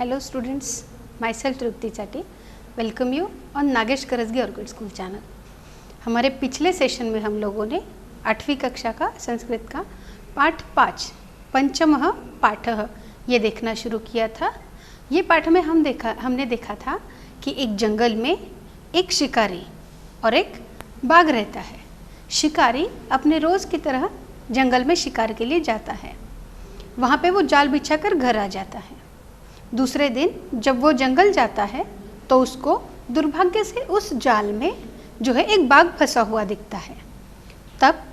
Hello students, myself Trupti Chatti. Welcome you on Nagesh Karasgi orchid school channel. हमारे पिछले session में हम लोगों ने 8वीं कक्षा का संस्कृत का पाठ 5 पंचमः पाठः ये देखना शुरू किया था। ये पाठ में हमने देखा था कि एक जंगल में एक शिकारी और एक बाघ रहता है। शिकारी अपने रोज़ की तरह जंगल में शिकार के लिए जाता है। वहाँ पे वो जाल बिछाकर घर आ जाता है। दूसरे दिन जब वो जंगल जाता है तो उसको दुर्भाग्य से उस जाल में जो है एक बाघ फंसा हुआ दिखता है। तब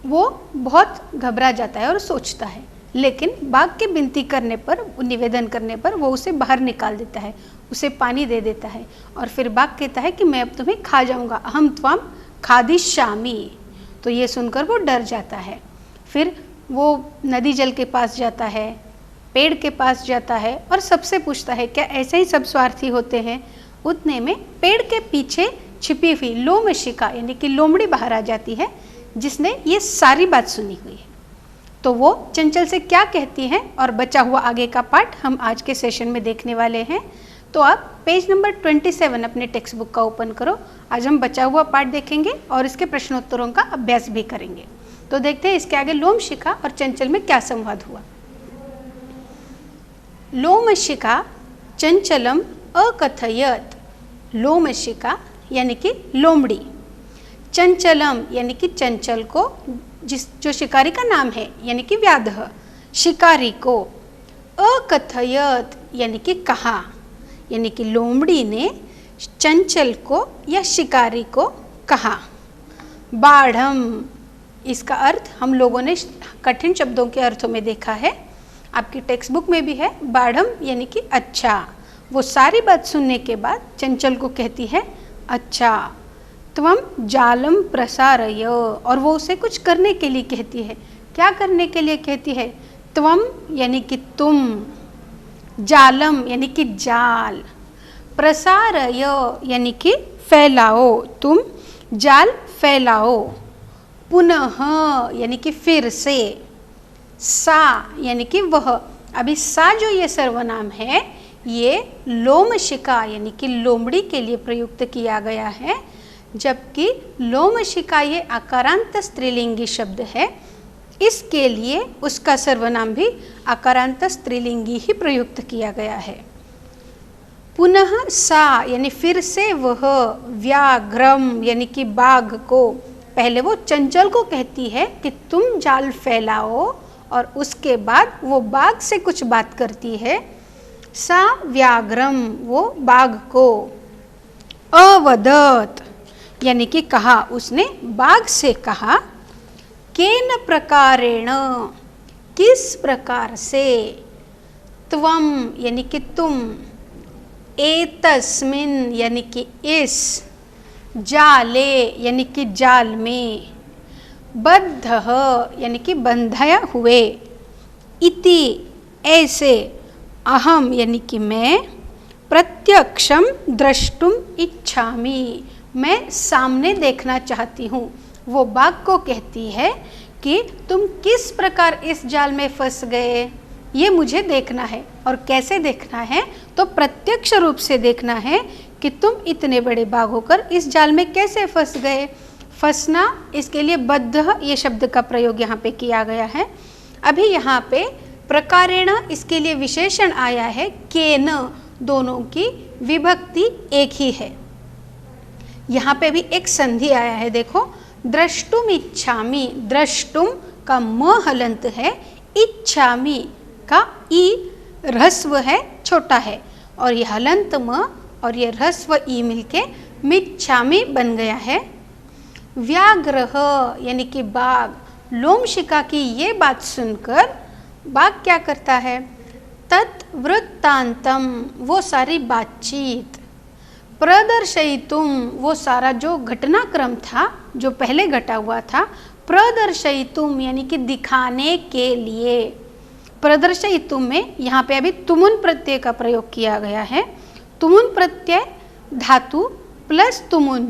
वो बहुत घबरा जाता है और सोचता है, लेकिन बाघ के विनती करने पर, निवेदन करने पर वो उसे बाहर निकाल देता है, उसे पानी दे देता है और फिर बाघ कहता है कि मैं अब तुम्हें खा जाऊँगा, अहम त्वाम खादिष्यामि। तो ये सुनकर वो डर जाता है। फिर वो नदी जल के पास जाता है, पेड़ के पास जाता है और सबसे पूछता है क्या ऐसे ही सब स्वार्थी होते हैं। उतने में पेड़ के पीछे छिपी हुई लोमशिका यानी कि लोमड़ी बाहर आ जाती है, जिसने ये सारी बात सुनी हुई है। तो वो चंचल से क्या कहती है और बचा हुआ आगे का पार्ट हम आज के सेशन में देखने वाले हैं। तो आप पेज नंबर 27 अपने टेक्स्ट बुक का ओपन करो। आज हम बचा हुआ पार्ट देखेंगे और इसके प्रश्नोत्तरों का अभ्यास भी करेंगे। तो देखते हैं इसके आगे लोमशिका और चंचल में क्या संवाद हुआ। लोमशिका चंचलम अकथयत। लोमशिका यानी कि लोमड़ी, चंचलम यानी कि चंचल को, जो शिकारी का नाम है यानी कि व्याधः, शिकारी को, अकथयत यानी कि कहा, यानी कि लोमड़ी ने चंचल को या शिकारी को कहा। बाढ़म, इसका अर्थ हम लोगों ने कठिन शब्दों के अर्थों में देखा है, आपकी टेक्स्ट बुक में भी है। बाढ़म यानी कि अच्छा। वो सारी बात सुनने के बाद चंचल को कहती है अच्छा। त्वम जालम प्रसारय, और वो उसे कुछ करने के लिए कहती है। क्या करने के लिए कहती है? त्वम यानी कि तुम, जालम यानी कि जाल, प्रसारय यानी कि फैलाओ, तुम जाल फैलाओ, पुनः यानी कि फिर से, सा यानी कि वह। अभी सा जो ये सर्वनाम है ये लोमशिका यानी कि लोमड़ी के लिए प्रयुक्त किया गया है, जबकि लोमशिका ये आकारांत स्त्रीलिंगी शब्द है, इसके लिए उसका सर्वनाम भी आकारांत स्त्रीलिंगी ही प्रयुक्त किया गया है। पुनः सा यानी फिर से वह, व्याघ्रम यानी कि बाघ को। पहले वो चंचल को कहती है कि तुम जाल फैलाओ और उसके बाद वो बाघ से कुछ बात करती है। सा व्याघ्रम, वो बाघ को। अवदत यानी कि कहा, उसने बाघ से कहा। केन प्रकारेण, किस प्रकार से। त्वम यानी कि तुम, एतस्मिन यानी कि इस, जाले यानी कि जाल में, बद्धः यानी कि बंधाया हुए, इति ऐसे, अहम यानी कि मैं, प्रत्यक्षम द्रष्टुम इच्छामि मैं सामने देखना चाहती हूँ। वो बाघ को कहती है कि तुम किस प्रकार इस जाल में फंस गए, ये मुझे देखना है। और कैसे देखना है? तो प्रत्यक्ष रूप से देखना है कि तुम इतने बड़े बाघ होकर इस जाल में कैसे फंस गए। फंसना, इसके लिए बद्ध ये शब्द का प्रयोग यहाँ पे किया गया है। अभी यहाँ पे प्रकारेण इसके लिए विशेषण आया है, केन, दोनों की विभक्ति एक ही है। यहाँ पे भी एक संधि आया है, देखो, द्रष्टुम इच्छामि, द्रष्टुम का म हलंत है, इच्छामि का ई ह्रस्व है, छोटा है, और ये हलंत म और ये ह्रस्व ई मिलके मिच्छामि बन गया है। व्याघ्रः यानी कि बाघ, लोमशिका की ये बात सुनकर बाघ क्या करता है? तत्वृत्तांतम, वो सारी बातचीत, प्रदर्शयितुम, वो सारा जो घटनाक्रम था जो पहले घटा हुआ था, प्रदर्शयितुम यानी कि दिखाने के लिए। प्रदर्शयितुम में यहाँ पे अभी तुमुन प्रत्यय का प्रयोग किया गया है। तुमुन प्रत्यय धातु प्लस तुमुन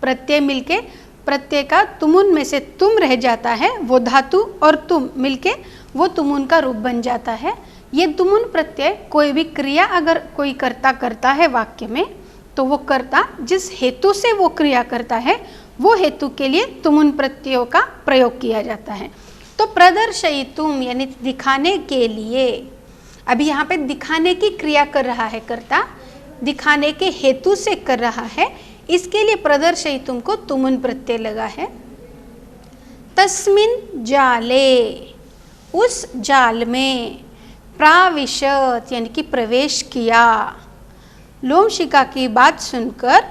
प्रत्यय मिलके प्रत्यय का तुमुन में से तुम रह जाता है, वो धातु और तुम मिलके वो तुमुन का रूप बन जाता है। ये तुमुन प्रत्यय कोई भी क्रिया अगर कोई कर्ता करता है वाक्य में, तो वो कर्ता जिस हेतु से वो क्रिया करता है वो हेतु के लिए तुमुन प्रत्ययों का प्रयोग किया जाता है। तो प्रदर्शयितुम यानी दिखाने के लिए, अभी यहाँ पे दिखाने की क्रिया कर रहा है कर्ता, दिखाने के हेतु से कर रहा है, इसके लिए प्रदर्शयितुम को तुमुन प्रत्यय लगा है। तस्मिन् जाले, उस जाल में, प्राविशत यानी कि प्रवेश किया। लोमशिका की बात सुनकर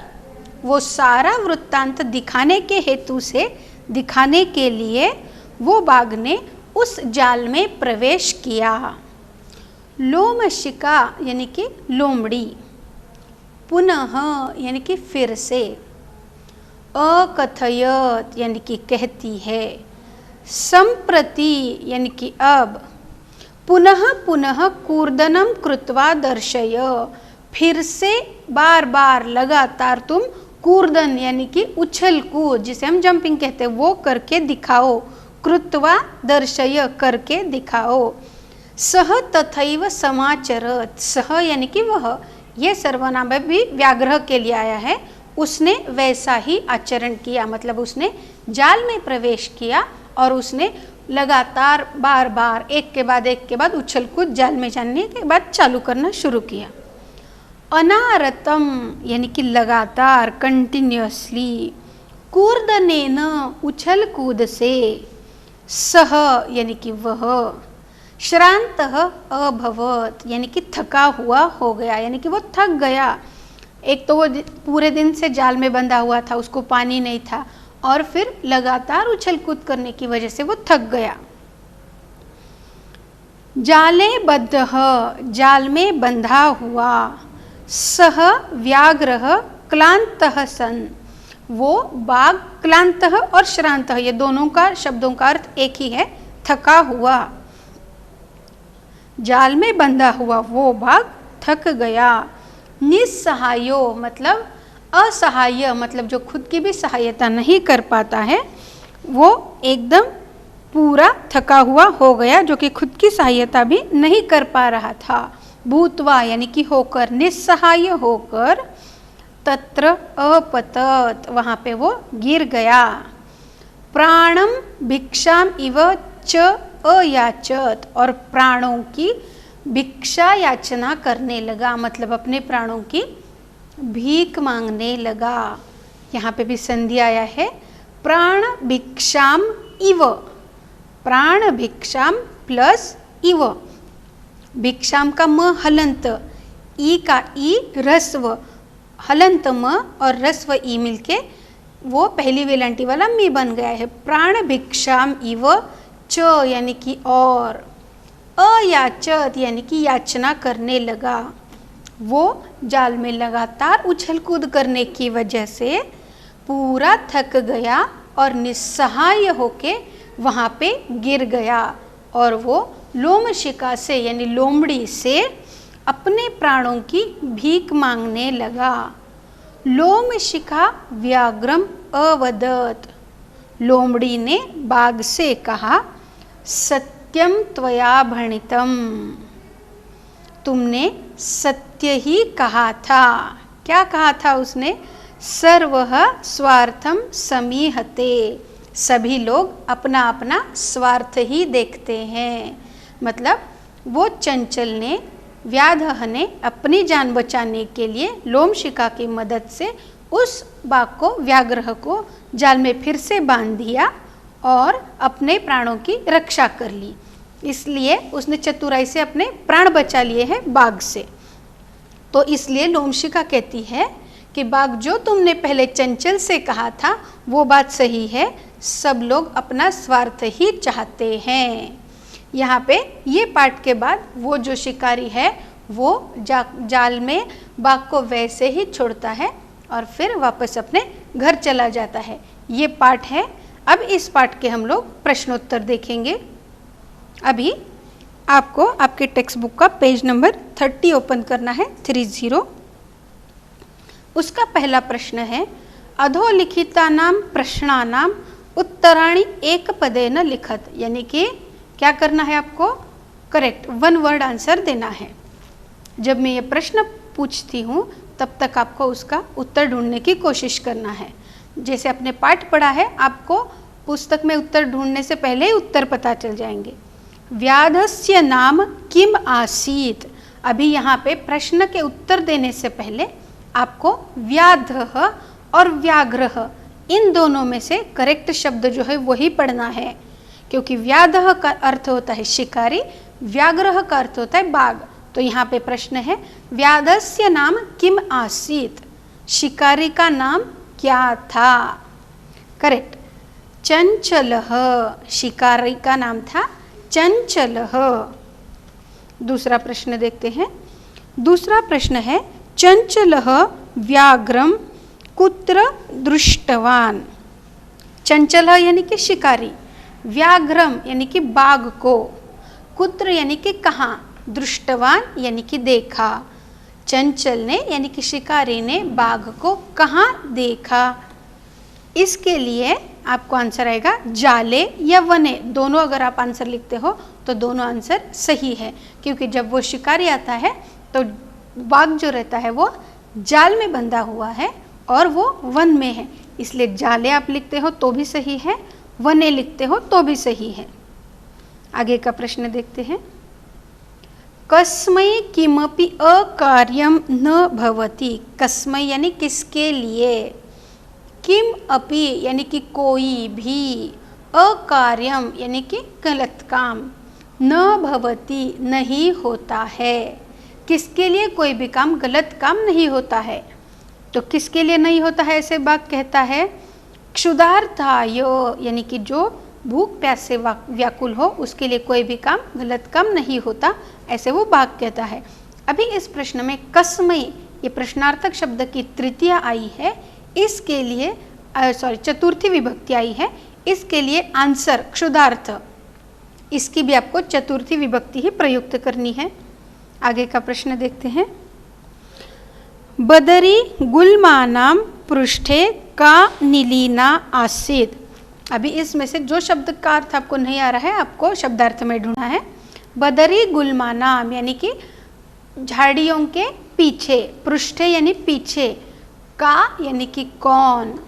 वो सारा वृत्तांत दिखाने के हेतु से, दिखाने के लिए वो बाघ ने उस जाल में प्रवेश किया। लोमशिका यानी कि लोमड़ी, पुनः यानी कि फिर से, अकथयत यानी कि कहती है, संप्रति यानी कि अब, पुनः पुनः कूर्दनम कृत्वा दर्शय, फिर से बार बार लगातार तुम कूर्दन यानी कि उछल कूद, जिसे हम जंपिंग कहते हैं, वो करके दिखाओ। कृत्वा दर्शय करके दिखाओ। सह तथैव समाचरत, सह यानी कि वह, ये सर्वनाम भी व्याग्रह के लिए आया है, उसने वैसा ही आचरण किया, मतलब उसने जाल में प्रवेश किया और उसने लगातार बार बार एक के बाद उछल कूद जाल में जाने के बाद चालू करना शुरू किया। अनारतम यानी कि लगातार, कंटिन्यूअसली, कूर्दनेन उछल कूद से, सह यानी कि वह, श्रांतः अभवत यानी कि थका हुआ हो गया, यानी कि वो थक गया। एक तो वो पूरे दिन से जाल में बंधा हुआ था, उसको पानी नहीं था, और फिर लगातार उछल कूद करने की वजह से वो थक गया। जाले बद्धः, जाल में बंधा हुआ, सह व्याघ्रः क्लांतः सन, वो बाघ क्लांतः और श्रांतः ये दोनों का शब्दों का अर्थ एक ही है, थका हुआ। जाल में बंधा हुआ वो बाघ थक गया। निस्सहायो मतलब असहाय, मतलब जो खुद की भी सहायता नहीं कर पाता है, वो एकदम पूरा थका हुआ हो गया, जो कि खुद की सहायता भी नहीं कर पा रहा था। भूतवा यानी कि होकर, निस्सहाय होकर, तत्र अपतत वहाँ पे वो गिर गया। प्राणम भिक्षाम इव च अयाचत, और प्राणों की भिक्षा याचना करने लगा, मतलब अपने प्राणों की भीख मांगने लगा। यहाँ पे भी संधि आया है, प्राण भिक्षाम इव, प्राण भिक्षाम प्लस इव, भिक्षाम का म हलंत, ई का ई रस्व, हलंत म और रस्व ई मिलके वो पहली वेलांटी वाला मी बन गया है। प्राण भिक्षाम इव च यानी कि और, अयाचत यानी कि याचना करने लगा। वो जाल में लगातार उछल कूद करने की वजह से पूरा थक गया और निस्सहाय होके वहाँ पे गिर गया, और वो लोमशिका से यानी लोमड़ी से अपने प्राणों की भीख मांगने लगा। लोमशिका व्याघ्रम अवदत, लोमड़ी ने बाघ से कहा, सत्यम त्वया भणितम, तुमने सत्य ही कहा था। क्या कहा था उसने? सर्वः स्वार्थम समीहते, सभी लोग अपना अपना स्वार्थ ही देखते हैं। मतलब वो चंचल ने, व्याधः ने अपनी जान बचाने के लिए लोमशिका की मदद से उस बाघ को, व्याघ्र को जाल में फिर से बांध दिया और अपने प्राणों की रक्षा कर ली। इसलिए उसने चतुराई से अपने प्राण बचा लिए हैं बाघ से। तो इसलिए लोमशिका कहती है कि बाघ, जो तुमने पहले चंचल से कहा था वो बात सही है, सब लोग अपना स्वार्थ ही चाहते हैं। यहाँ पे ये पाठ के बाद वो जो शिकारी है वो जाल में बाघ को वैसे ही छोड़ता है और फिर वापस अपने घर चला जाता है। ये पाठ है। अब इस पाठ के हम लोग प्रश्नोत्तर देखेंगे। अभी आपको आपके टेक्स्ट बुक का पेज नंबर 30 ओपन करना है, 30। उसका पहला प्रश्न है, अधोलिखितानां प्रश्नानां उत्तराणि एकपदेन लिखत, यानी कि क्या करना है आपको, करेक्ट 1 वर्ड आंसर देना है। जब मैं ये प्रश्न पूछती हूँ तब तक आपको उसका उत्तर ढूंढने की कोशिश करना है। जैसे आपने पाठ पढ़ा है, आपको पुस्तक में उत्तर ढूंढने से पहले ही उत्तर पता चल जाएंगे। व्याधस्य नाम किम आसीत, अभी यहाँ पे प्रश्न के उत्तर देने से पहले आपको व्याधः और व्याघ्रः इन दोनों में से करेक्ट शब्द जो है वही पढ़ना है, क्योंकि व्याधः का अर्थ होता है शिकारी, व्याघ्रः का अर्थ होता है बाघ। तो यहाँ पे प्रश्न है व्याधस्य नाम किम आसीत, शिकारी का नाम क्या था, करेक्ट चंचलः, शिकारी का नाम था चंचलः। दूसरा प्रश्न देखते हैं। दूसरा प्रश्न है चंचलः व्याघ्रम कुत्र दृष्टवान। चंचलः यानी कि शिकारी, व्याघ्रम यानी कि बाघ को, कुत्र यानी कि कहाँ, दृष्टवान यानी कि देखा। चंचल ने यानी कि शिकारी ने बाघ को कहाँ देखा। इसके लिए आपको आंसर आएगा जाले या वने, दोनों अगर आप आंसर लिखते हो तो दोनों आंसर सही है, क्योंकि जब वो शिकारी आता है तो बाघ जो रहता है वो जाल में बंधा हुआ है और वो वन में है, इसलिए जाले आप लिखते हो तो भी सही है, वने लिखते हो तो भी सही है। आगे का प्रश्न देखते हैं। कस्मै किमपि अकार्यम न भवति, कस्मै यानी किसके लिए, किम अपि यानी कि कोई भी, अकार्यम यानी कि गलत काम, न भवति नहीं होता है, किसके लिए कोई भी काम गलत काम नहीं होता है। तो किसके लिए नहीं होता है ऐसे बाघ कहता है, क्षुधार्ताय यानी कि जो भूख प्यास से व्याकुल हो उसके लिए कोई भी काम गलत काम नहीं होता, ऐसे वो बाघ कहता है। अभी इस प्रश्न में कस्मै ये प्रश्नार्थक शब्द की तृतीया आई है, इसके लिए चतुर्थी विभक्ति आई है, इसके लिए आंसर क्षुधार्थ, इसकी भी आपको चतुर्थी विभक्ति ही प्रयुक्त करनी है। आगे का प्रश्न देखते हैं। बदरी गुल्मानाम पृष्ठे का नीलीना आसीत, अभी इसमें से जो शब्द का अर्थ आपको नहीं आ रहा है आपको शब्दार्थ में ढूंढना है। बदरी गुल्मानाम यानी कि झाड़ियों के पीछे, पृष्ठे यानी पीछे, का यानी कि कौन,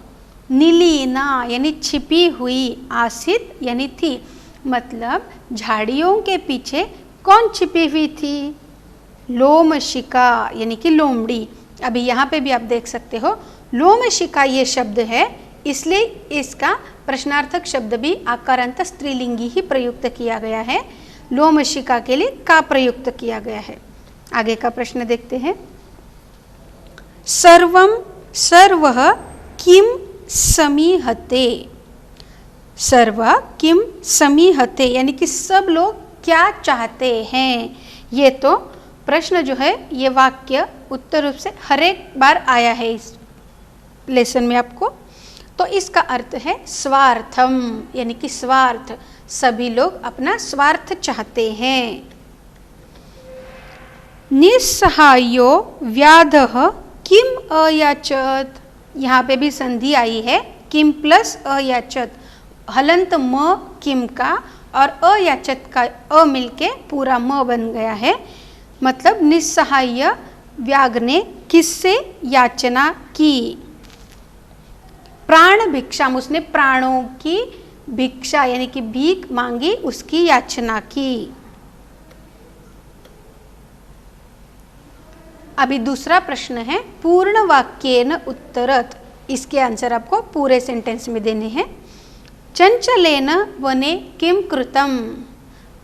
नीलीना यानी छिपी हुई, आसित यानी थी, मतलब झाड़ियों के पीछे कौन छिपी हुई थी, लोमशिका यानी कि लोमड़ी। अभी यहाँ पे भी आप देख सकते हो लोमशिका ये शब्द है, इसलिए इसका प्रश्नार्थक शब्द भी आकारांत स्त्रीलिंगी ही प्रयुक्त किया गया है, लोमशिका के लिए का प्रयुक्त किया गया है। आगे का प्रश्न देखते हैं। सर्वम सर्वः किम समीहते, सर्व किम समीहते यानी कि सब लोग क्या चाहते हैं। ये तो प्रश्न जो है ये वाक्य उत्तर रूप से हर एक बार आया है इस लेसन में आपको, तो इसका अर्थ है स्वार्थम यानी कि स्वार्थ, सभी लोग अपना स्वार्थ चाहते हैं। निस्सहायो व्याधः किम अयाचत, यहाँ पे भी संधि आई है, किम प्लस अयाचत, हलंत म किम का और अयाचत का अ मिलके पूरा म बन गया है, मतलब निस्सहाय व्याघ्र ने किससे याचना की, प्राण भिक्षाम, उसने प्राणों की भिक्षा यानी कि भीख मांगी, उसकी याचना की। अभी दूसरा प्रश्न है पूर्ण वाक्येन उत्तरत, इसके आंसर आपको पूरे सेंटेंस में देने हैं। चंचलेन वने किम कृतम,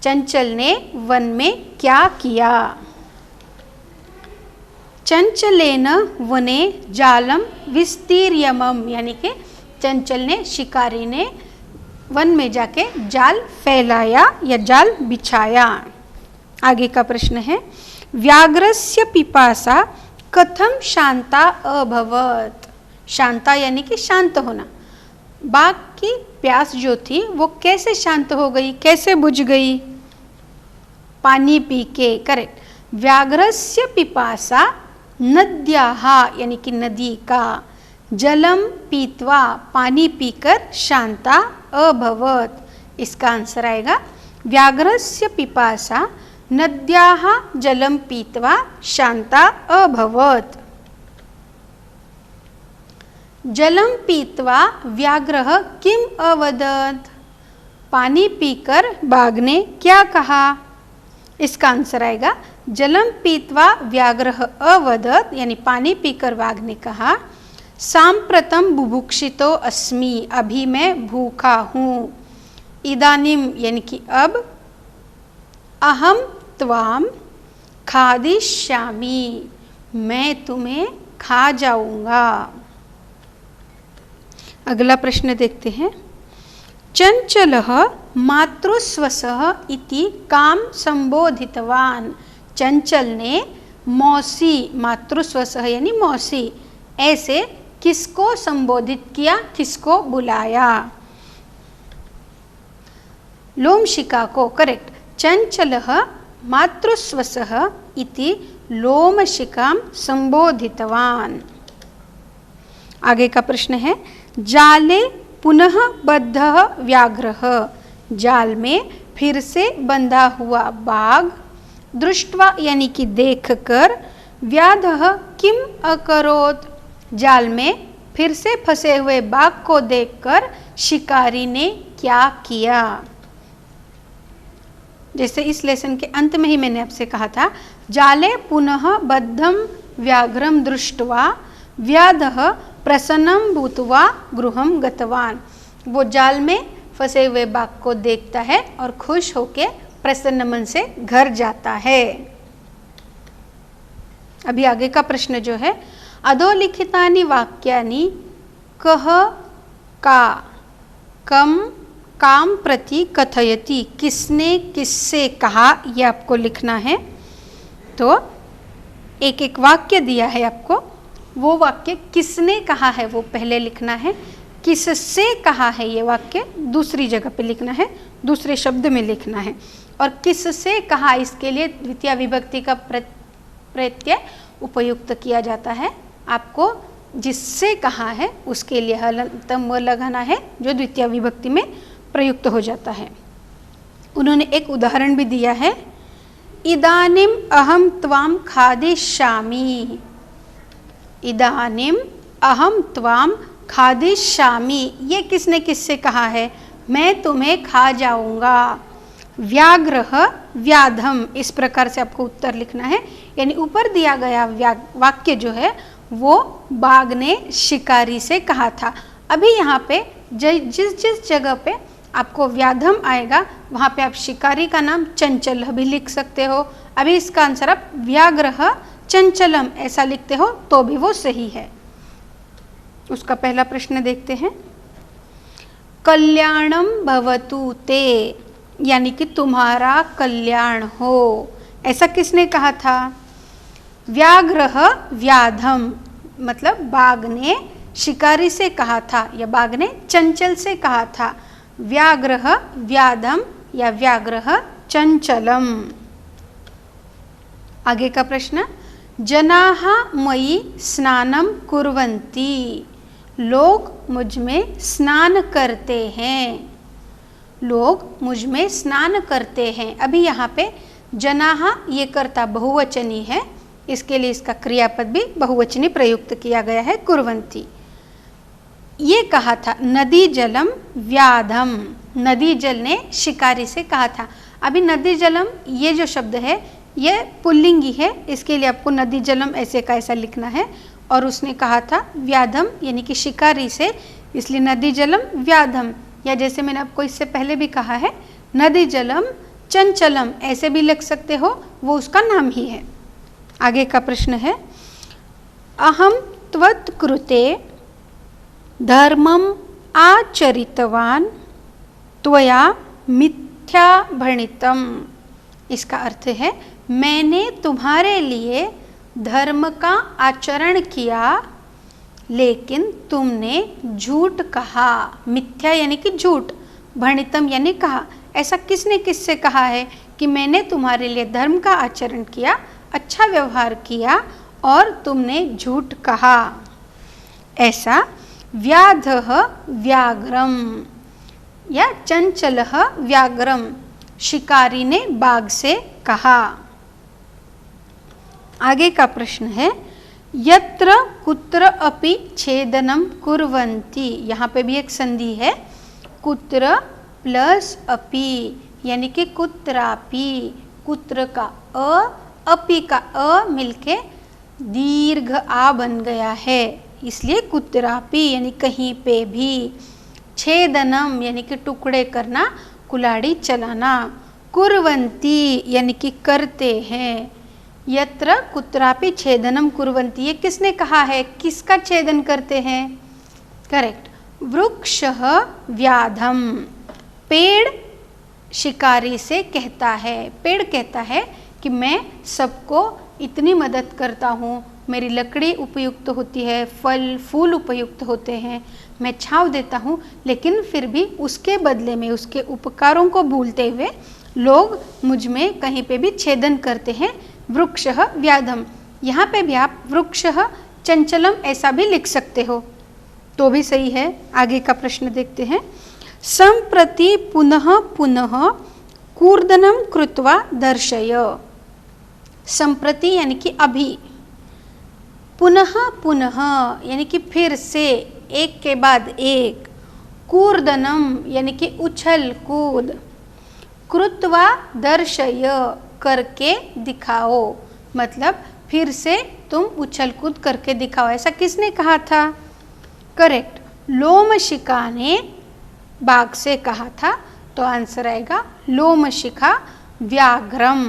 चंचल ने वन में क्या किया। चंचलेन वने जालम विस्तीर्यमम यानी कि चंचल ने, शिकारी ने वन में जाके जाल फैलाया या जाल बिछाया। आगे का प्रश्न है व्याघ्रस्य पिपासा कथम शांता अभवत, शांता यानी कि शांत होना, बाघ की प्यास जो थी वो कैसे शांत हो गई, कैसे बुझ गई, पानी पी के, करेक्ट। व्याघ्रस्य पिपासा नद्याः यानी कि नदी का, जलम पीत्वा पानी पीकर शांता अभवत। इसका आंसर आएगा व्याघ्रस्य पिपासा नद्याः जलम पीत्वा शांता अभवत। जलम पीत्वा व्याघ्रः किम अवदत्? पानी पीकर बाघ ने क्या कहा? इसका आंसर आएगा जलम पीत्वा व्याघ्रः अवदत्, यानी पानी पीकर बाघ ने कहा सांप्रतम बुभुक्षितो अस्मि, अभी मैं भूखा हूँ। इदानीम यानी कि अब, अहम त्वाम खादिष्यामि, मैं तुम्हें खा जाऊंगा। अगला प्रश्न देखते हैं। चंचलः मातृस्वसः इति काम संबोधितवान। चंचल ने मौसी, मातृस्वसः यानी मौसी, ऐसे किसको संबोधित किया, किसको बुलाया? लोमशिका को, करेक्ट। चंचलः मातृस्वसः इति लोमशिकां संबोधितवान। आगे का प्रश्न है जाले पुनः बद्धः व्याघ्रः, जाल में फिर से बंधा हुआ बाघ, दृष्ट्वा यानी कि देखकर, व्याधः किम अकरोत्, जाल में फिर से फंसे हुए बाघ को देखकर शिकारी ने क्या किया? जैसे इस लेसन के अंत में ही मैंने आपसे कहा था, जाले पुनः बद्धं व्याघ्रं दृष्ट्वा व्याधः प्रसन्नं भूत्वा गृहं गतवान। वो जाल में फंसे हुए बाघ को देखता है और खुश होके प्रसन्न मन से घर जाता है। अभी आगे का प्रश्न जो है, अधोलिखितानि वाक्यानि कह का कम काम प्रति कथयति, किसने किससे कहा, यह आपको लिखना है। तो एक एक वाक्य दिया है आपको, वो वाक्य किसने कहा है वो पहले लिखना है, किससे कहा है ये वाक्य दूसरी जगह पे लिखना है, दूसरे शब्द में लिखना है। और किससे कहा, इसके लिए द्वितीय विभक्ति का प्रत्यय उपयुक्त किया जाता है। आपको जिससे कहा है उसके लिए हलंतम लगाना है जो द्वितीय विभक्ति में प्रयुक्त हो जाता है। उन्होंने एक उदाहरण भी दिया है, इदानीम अहम त्वाम खादिष्यामि, इदानीम अहम त्वाम खादिष्यामि, ये किसने किससे कहा है? मैं तुम्हें खा जाऊंगा। व्याघ्रः व्याधम, इस प्रकार से आपको उत्तर लिखना है। यानी ऊपर दिया गया वाक्य जो है वो बाघ ने शिकारी से कहा था। अभी यहाँ पे जिस जिस जगह पे आपको व्याधम आएगा वहाँ पे आप शिकारी का नाम चंचल भी लिख सकते हो। अभी इसका आंसर आप व्याघ्रः चंचलम ऐसा लिखते हो तो भी वो सही है। उसका पहला प्रश्न देखते हैं। कल्याणम भवतु ते, यानी कि तुम्हारा कल्याण हो, ऐसा किसने कहा था? व्याघ्रः व्याधम, मतलब बाघ ने शिकारी से कहा था या बाघ ने चंचल से कहा था। व्याघ्रः व्याधम या व्याघ्रः चंचलम। आगे का प्रश्न, जनाः मयि स्नानं कुर्वन्ति, लोग मुझ में स्नान करते हैं, लोग मुझ में स्नान करते हैं। अभी यहाँ पे जनाः ये कर्ता बहुवचनी है, इसके लिए इसका क्रियापद भी बहुवचनी प्रयुक्त किया गया है, कुर्वन्ति। ये कहा था नदी जलम व्याधम, नदी जल ने शिकारी से कहा था। अभी नदी जलम ये जो शब्द है ये पुल्लिंगी है, इसके लिए आपको नदी जलम ऐसे का ऐसा लिखना है। और उसने कहा था व्याधम यानी कि शिकारी से, इसलिए नदी जलम व्याधम, या जैसे मैंने आपको इससे पहले भी कहा है नदी जलम चंचलम ऐसे भी लिख सकते हो, वो उसका नाम ही है। आगे का प्रश्न है, अहम त्वत्कृते धर्मम आचरितवान त्वया मिथ्या भणितम। इसका अर्थ है मैंने तुम्हारे लिए धर्म का आचरण किया लेकिन तुमने झूठ कहा। मिथ्या यानी कि झूठ, भणितम यानी कहा। ऐसा किसने किससे कहा है कि मैंने तुम्हारे लिए धर्म का आचरण किया, अच्छा व्यवहार किया और तुमने झूठ कहा? ऐसा व्याधः व्याघ्रम या चंचलः व्याघ्रम, शिकारी ने बाघ से कहा। आगे का प्रश्न है यत्र कुत्र अपि छेदनम कुर्वन्ति, यहाँ पे भी एक संधि है, कुत्र प्लस अपि यानी कि कुत्रापि, कुत्र का अपि का मिलके दीर्घ आ बन गया है, इसलिए कुत्रापि यानी कहीं पे भी, छेदनम यानी कि टुकड़े करना, कुल्हाड़ी चलाना, कुर्वन्ति यानी कि करते हैं, यत्र कुत्रापि छेदनम कुर्वन्ति, ये किसने कहा है, किसका छेदन करते हैं, करेक्ट, वृक्षः व्याधम, पेड़ शिकारी से कहता है, पेड़ कहता है कि मैं सबको इतनी मदद करता हूँ, मेरी लकड़ी उपयुक्त होती है, फल फूल उपयुक्त होते हैं, मैं छांव देता हूँ, लेकिन फिर भी उसके बदले में उसके उपकारों को भूलते हुए लोग मुझ में कहीं पे भी छेदन करते हैं, वृक्षः व्याधम। यहाँ पे भी आप वृक्षः चंचलम ऐसा भी लिख सकते हो तो भी सही है। आगे का प्रश्न देखते हैं, संप्रति पुनः पुनः कूर्दनम कृत्वा दर्शय, संप्रति यानी कि अभी, पुनः पुनः यानी कि फिर से, एक के बाद एक, कूर्दनम यानी कि उछल कूद, कृत्वा दर्शय करके दिखाओ, मतलब फिर से तुम उछल कूद करके दिखाओ, ऐसा किसने कहा था, करेक्ट, लोमशिका ने बाघ से कहा था, तो आंसर आएगा लोमशिखा व्याघ्रम।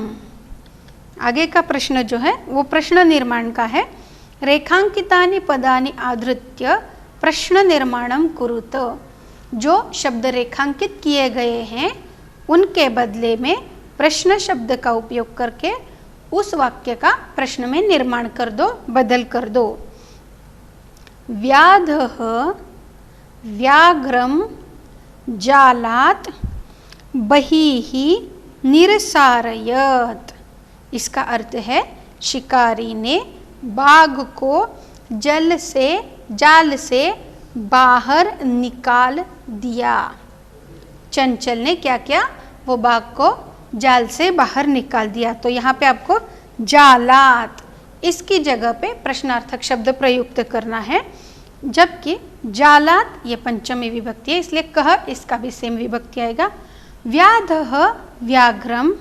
आगे का प्रश्न जो है वो प्रश्न निर्माण का है, रेखांकितानि पदानि आधृत्य प्रश्न निर्माणम कुरुत, जो शब्द रेखांकित किए गए हैं उनके बदले में प्रश्न शब्द का उपयोग करके उस वाक्य का प्रश्न में निर्माण कर दो, बदल कर दो। व्याधः व्याघ्रम जालात बहिः निरसारयत, इसका अर्थ है शिकारी ने बाघ को जाल से बाहर निकाल दिया। चंचल ने क्या किया, वो बाघ को जाल से बाहर निकाल दिया। तो यहाँ पे आपको जालात इसकी जगह पे प्रश्नार्थक शब्द प्रयुक्त करना है, जबकि जालात ये पंचमी विभक्ति है, इसलिए कह इसका भी सेम विभक्ति आएगा। व्याधः व्याघ्रम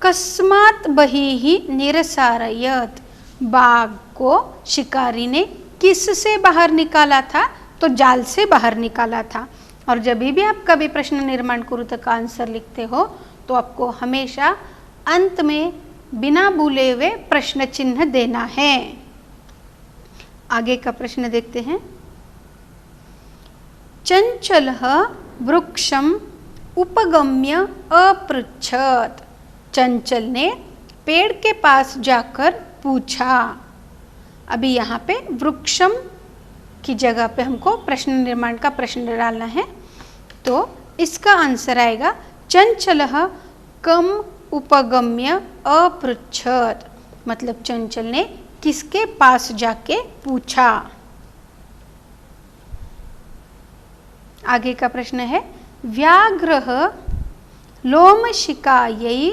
कस्मात् बहिः निरसारयत, बाघ को शिकारी ने किस से बाहर निकाला था, तो जाल से बाहर निकाला था। और जब भी आप कभी प्रश्न निर्माण कुरुत का आंसर लिखते हो तो आपको हमेशा अंत में बिना भूले हुए प्रश्न चिन्ह देना है। आगे का प्रश्न देखते हैं, चंचलः वृक्षम उपगम्य अपृच्छत, चंचल ने पेड़ के पास जाकर पूछा। अभी यहाँ पे वृक्षम की जगह पे हमको प्रश्न निर्माण का प्रश्न डालना है, तो इसका आंसर आएगा चंचलः कम उपगम्य अपृच्छत, मतलब चंचल ने किसके पास जाके पूछा। आगे का प्रश्न है, व्याघ्रः लोमशिकायै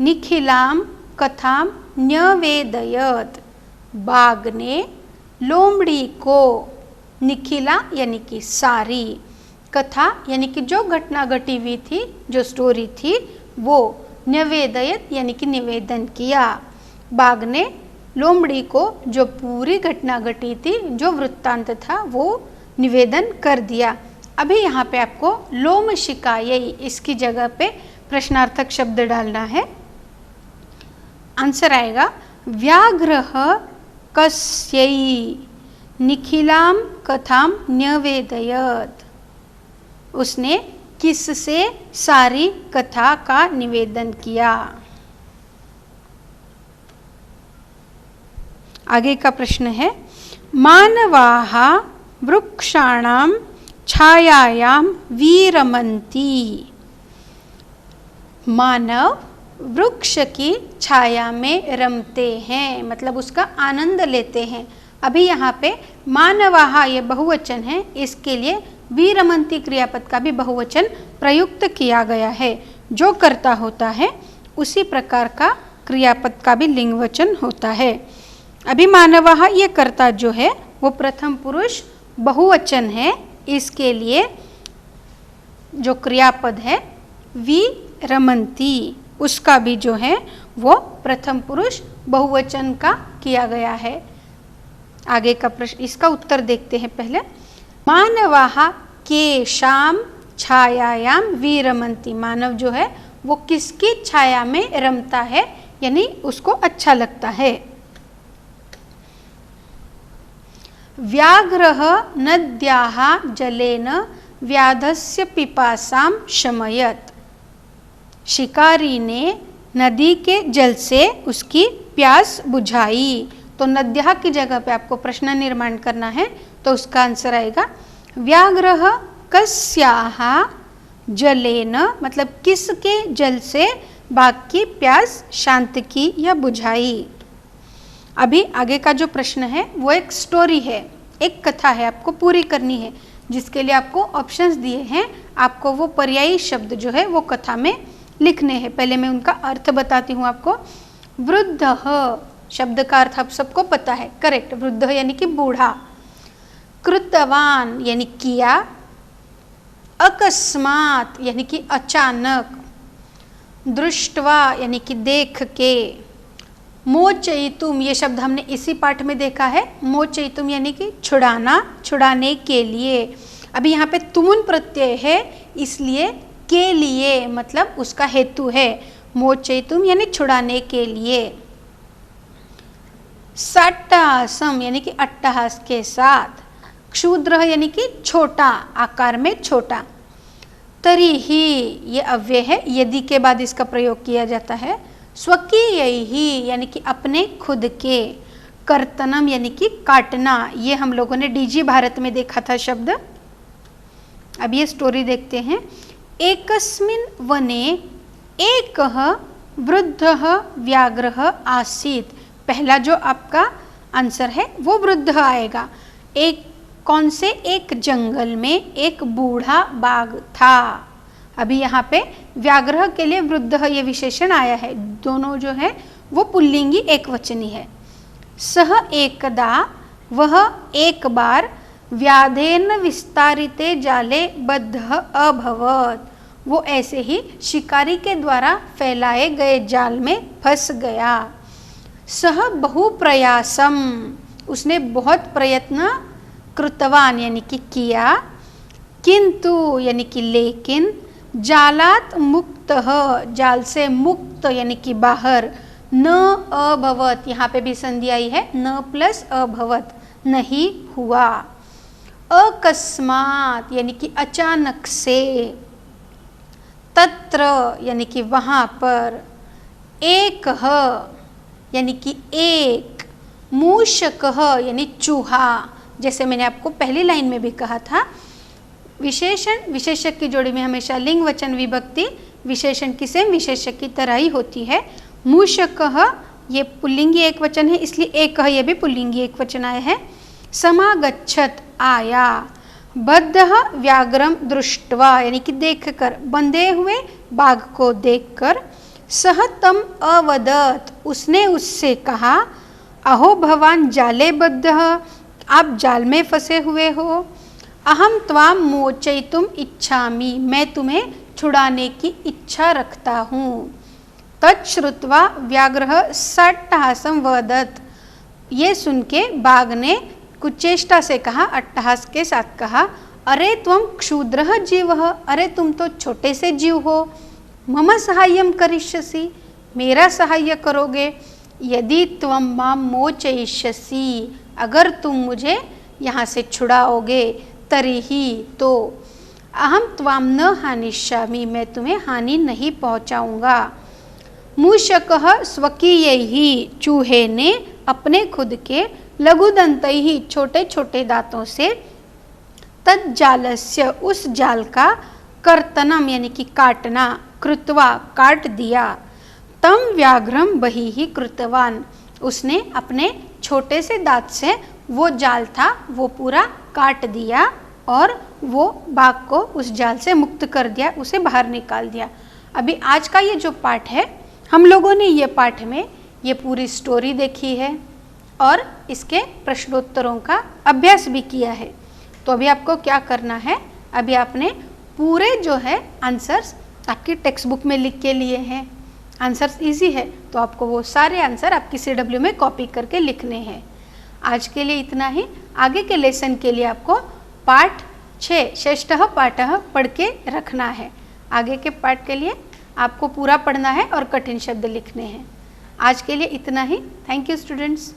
निखिलां कथां न्यवेदयत, बाघ ने लोमड़ी को, निखिला यानी कि सारी, कथा यानी कि जो घटना घटी हुई थी, जो स्टोरी थी वो, न्यवेदयत यानी कि निवेदन किया। बाघ ने लोमड़ी को जो पूरी घटना घटी थी, जो वृत्तांत था, वो निवेदन कर दिया। अभी यहाँ पे आपको लोमशिकायै इसकी जगह पे प्रश्नार्थक शब्द डालना है। आंसर आएगा व्याघ्रः कस्यै निखिलां कथां न्यवेदयत, उसने किससे सारी कथा का निवेदन किया। आगे का प्रश्न है, मानवाः वृक्षाणां छायायां विरमन्ति, मानव वृक्ष की छाया में रमते हैं, मतलब उसका आनंद लेते हैं। अभी यहाँ पे मानवाः ये बहुवचन है, इसके लिए वीरमन्ति क्रियापद का भी बहुवचन प्रयुक्त किया गया है। जो कर्ता होता है उसी प्रकार का क्रियापद का भी लिंगवचन होता है। अभी मानवाः ये कर्ता जो है वो प्रथम पुरुष बहुवचन है, इसके लिए जो क्रियापद है वीरमन्ति उसका भी जो है वो प्रथम पुरुष बहुवचन का किया गया है। आगे का प्रश्न, इसका उत्तर देखते हैं पहले। मानवाः केषां छायायां विरमन्ति, मानव जो है वो किसकी छाया में रमता है, यानी उसको अच्छा लगता है। व्याघ्रः नद्याः जलेन व्याधस्य पिपासां शमयत्, शिकारी ने नदी के जल से उसकी प्यास बुझाई। तो नद्याः की जगह पे आपको प्रश्न निर्माण करना है, तो उसका आंसर आएगा व्याघ्रः कस्याः जलेन, मतलब किसके जल से बाघ की प्यास शांत की या बुझाई। अभी आगे का जो प्रश्न है वो एक स्टोरी है, एक कथा है, आपको पूरी करनी है, जिसके लिए आपको ऑप्शंस दिए हैं। आपको वो पर्यायी शब्द जो है वो कथा में लिखने हैं। पहले मैं उनका अर्थ बताती हूँ आपको। वृद्धः शब्द का अर्थ आप सबको पता है, करेक्ट, वृद्ध यानी कि बूढ़ा। कृतवान यानी किया, अकस्मात यानी कि अचानक, दृष्ट्वा यानी कि देख के, मोचयितुम ये शब्द हमने इसी पाठ में देखा है। मोचयितुम यानी कि छुड़ाना, छुड़ाने के लिए। अभी यहाँ पे तुमुन प्रत्यय है, इसलिए के लिए मतलब उसका हेतु है। मोचयितुम यानी छुड़ाने के लिए। सट्टाहसम यानी कि अट्टहास के साथ। क्षुद्र यानी कि छोटा, आकार में छोटा। तरीहि ये अव्यय है, यदि के बाद इसका प्रयोग किया जाता है। स्वकीयैहि यानी कि अपने खुद के। कर्तनम यानी कि काटना, ये हम लोगों ने डीजी भारत में देखा था शब्द। अब ये स्टोरी देखते हैं। एकस्मिन् वने एकः वृद्धः व्याघ्रः आसीत्, पहला जो आपका आंसर है वो वृद्ध आएगा। एक कौन से, एक जंगल में एक बूढ़ा बाघ था। अभी यहाँ पे व्याघ्र के लिए वृद्ध ये विशेषण आया है, दोनों जो है वो पुल्लिंगी एक वचनी है। सह एकदा वह एक बार व्याधेन विस्तारिते जाले बद्ध अभवत्, वो ऐसे ही शिकारी के द्वारा फैलाए गए जाल में फंस गया। सह बहु प्रयासम, उसने बहुत प्रयत्न, कृतवान यानी कि किया, किंतु यानी कि लेकिन, जालात मुक्तः जाल से मुक्त यानी कि बाहर, न अभवत यहाँ पे भी संधि आई है, न प्लस अभवत नहीं हुआ। अकस्मात यानी कि अचानक से, तत्र यानी कि वहाँ पर, एक यानी कि एक, मूषकः यानी चूहा, जैसे मैंने आपको पहली लाइन में भी कहा था, विशेषण विशेषक की जोड़ी में हमेशा लिंग वचन विभक्ति विशेषण की सेम विशेषक की तरह ही होती है। मूषकः ये पुल्लिंगी एक वचन है, इसलिए एक ये भी पुल्लिंगी एक वचन आया है। समागच्छत आया, बद्धः व्याघ्रम दृष्ट्वा यानी कि देखकर, बंधे हुए बाघ को देखकर। सह तम अवदत उसने उससे कहा, अहो भवान जाले बद्धः, आप जाल में फंसे हुए हो। अहम त्वाम मोचयितुम इच्छामि, मैं तुम्हें छुड़ाने की इच्छा रखता हूँ। तच्छ्रुत्वा व्याघ्रः सट्टहासं वदत्, ये सुन के बाघ ने कुचेष्टा से कहा, अट्टहास के साथ कहा, अरे त्वं क्षुद्रः जीवः, अरे तुम तो छोटे से जीव हो। मम सहाय्यं करिष्यसि, मेरा सहाय करोगे। यदि त्वं मां मोचयिष्यसि, अगर तुम मुझे यहाँ से छुड़ाओगे, तरिहि तो, अहम त्वाम न हानिष्यामि, मैं तुम्हें हानि नहीं पहुँचाऊँगा। मूषकः स्वकीयैहि, चूहे ने अपने खुद के, लघुदन्तैहि छोटे छोटे दांतों से, तज्जालस्य उस जाल का, कर्तनम यानी कि काटना, कृत्वा काट दिया। तम व्याघ्रम बहिः कृतवान, उसने अपने छोटे से दांत से वो जाल था वो पूरा काट दिया और वो बाघ को उस जाल से मुक्त कर दिया, उसे बाहर निकाल दिया। अभी आज का ये जो पाठ है, हम लोगों ने ये पाठ में ये पूरी स्टोरी देखी है और इसके प्रश्नोत्तरों का अभ्यास भी किया है। तो अभी आपको क्या करना है, अभी आपने पूरे जो है आंसर्स आपकी टेक्स्ट बुक में लिख के लिए हैं। आंसर्स इजी है तो आपको वो सारे आंसर आपकी CW में कॉपी करके लिखने हैं। आज के लिए इतना ही। आगे के लेसन के लिए आपको पाठ 6 षष्ठः पाठः पढ़ के रखना है। आगे के पाठ के लिए आपको पूरा पढ़ना है और कठिन शब्द लिखने हैं। आज के लिए इतना ही। Thank you students.